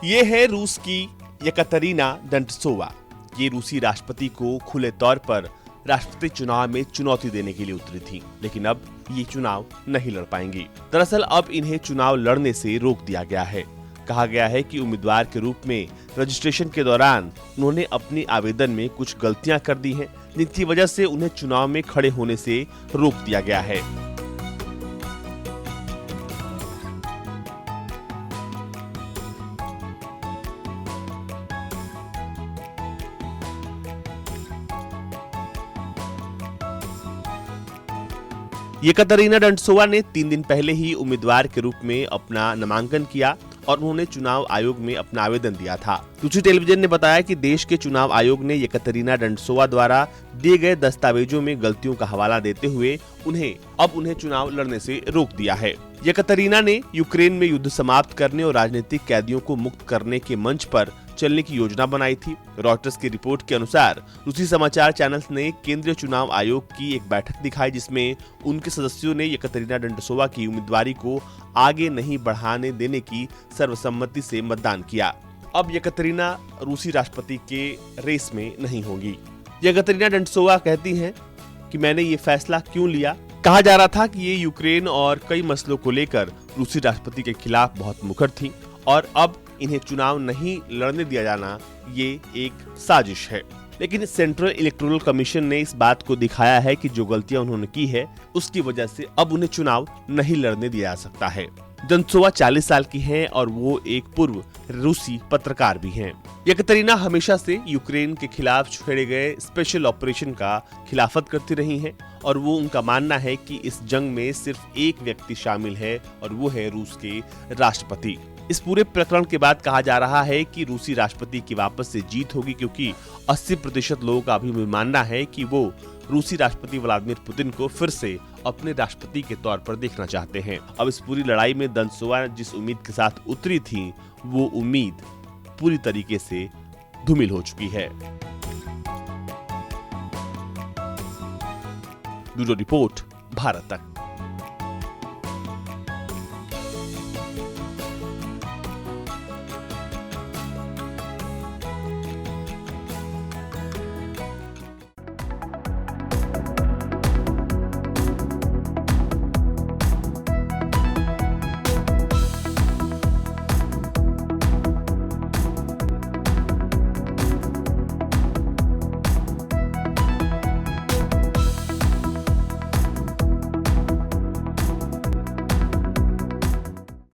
ये है रूस की येकातेरिना डेंटसोवा। ये रूसी राष्ट्रपति को खुले तौर पर राष्ट्रपति चुनाव में चुनौती देने के लिए उतरी थी, लेकिन अब ये चुनाव नहीं लड़ पाएंगी। दरअसल अब इन्हें चुनाव लड़ने से रोक दिया गया है। कहा गया है कि उम्मीदवार के रूप में रजिस्ट्रेशन के दौरान उन्होंने अपनी आवेदन में कुछ गलतियां कर दी हैं, जिनकी वजह से उन्हें चुनाव में खड़े होने से रोक दिया गया है। येकातेरिना डेंटसोवा ने 3 दिन पहले ही उम्मीदवार के रूप में अपना नामांकन किया और उन्होंने चुनाव आयोग में अपना आवेदन दिया था। रूसी टेलीविजन ने बताया कि देश के चुनाव आयोग ने येकातेरिना डेंटसोवा द्वारा दिए गए दस्तावेजों में गलतियों का हवाला देते हुए उन्हें चुनाव लड़ने से रोक दिया है। येकातेरिना ने यूक्रेन में युद्ध समाप्त करने और राजनीतिक कैदियों को मुक्त करने के मंच पर चलने की योजना बनाई थी। रॉयटर्स की रिपोर्ट के अनुसार रूसी समाचार चैनल्स ने केंद्रीय चुनाव आयोग की एक बैठक दिखाई, जिसमें उनके सदस्यों ने येकातेरिना डेंटसोवा की उम्मीदवारी को आगे नहीं बढ़ाने देने की सर्वसम्मति से मतदान किया। अब येकातेरिना रूसी राष्ट्रपति के रेस में नहीं होगी। येकातेरिना डेंटसोवा कहती हैं कि मैंने ये फैसला क्यों लिया। कहा जा रहा था कि ये यूक्रेन और कई मसलों को लेकर रूसी राष्ट्रपति के खिलाफ बहुत मुखर थी और अब इन्हें चुनाव नहीं लड़ने दिया जाना ये एक साजिश है। लेकिन सेंट्रल इलेक्टोरल कमीशन ने इस बात को दिखाया है कि जो गलतियां उन्होंने की है उसकी वजह से अब उन्हें चुनाव नहीं लड़ने दिया जा सकता है। डेंटसोवा 40 साल की हैं और वो एक पूर्व रूसी पत्रकार भी हैं। येकातेरिना हमेशा से यूक्रेन के खिलाफ छेड़े गए स्पेशल ऑपरेशन का खिलाफत करती रही हैं और वो उनका मानना है कि इस जंग में सिर्फ एक व्यक्ति शामिल है और वो है रूस के राष्ट्रपति। इस पूरे प्रकरण के बाद कहा जा रहा है कि रूसी राष्ट्रपति की वापस से जीत होगी, क्योंकि 80% लोगों का अभी मानना है कि वो रूसी राष्ट्रपति व्लादिमीर पुतिन को फिर से अपने राष्ट्रपति के तौर पर देखना चाहते हैं। अब इस पूरी लड़ाई में डेंटसोवा जिस उम्मीद के साथ उतरी थी, वो उम्मीद पूरी तरीके से धूमिल हो चुकी है। ब्यूरो रिपोर्ट, भारत तक।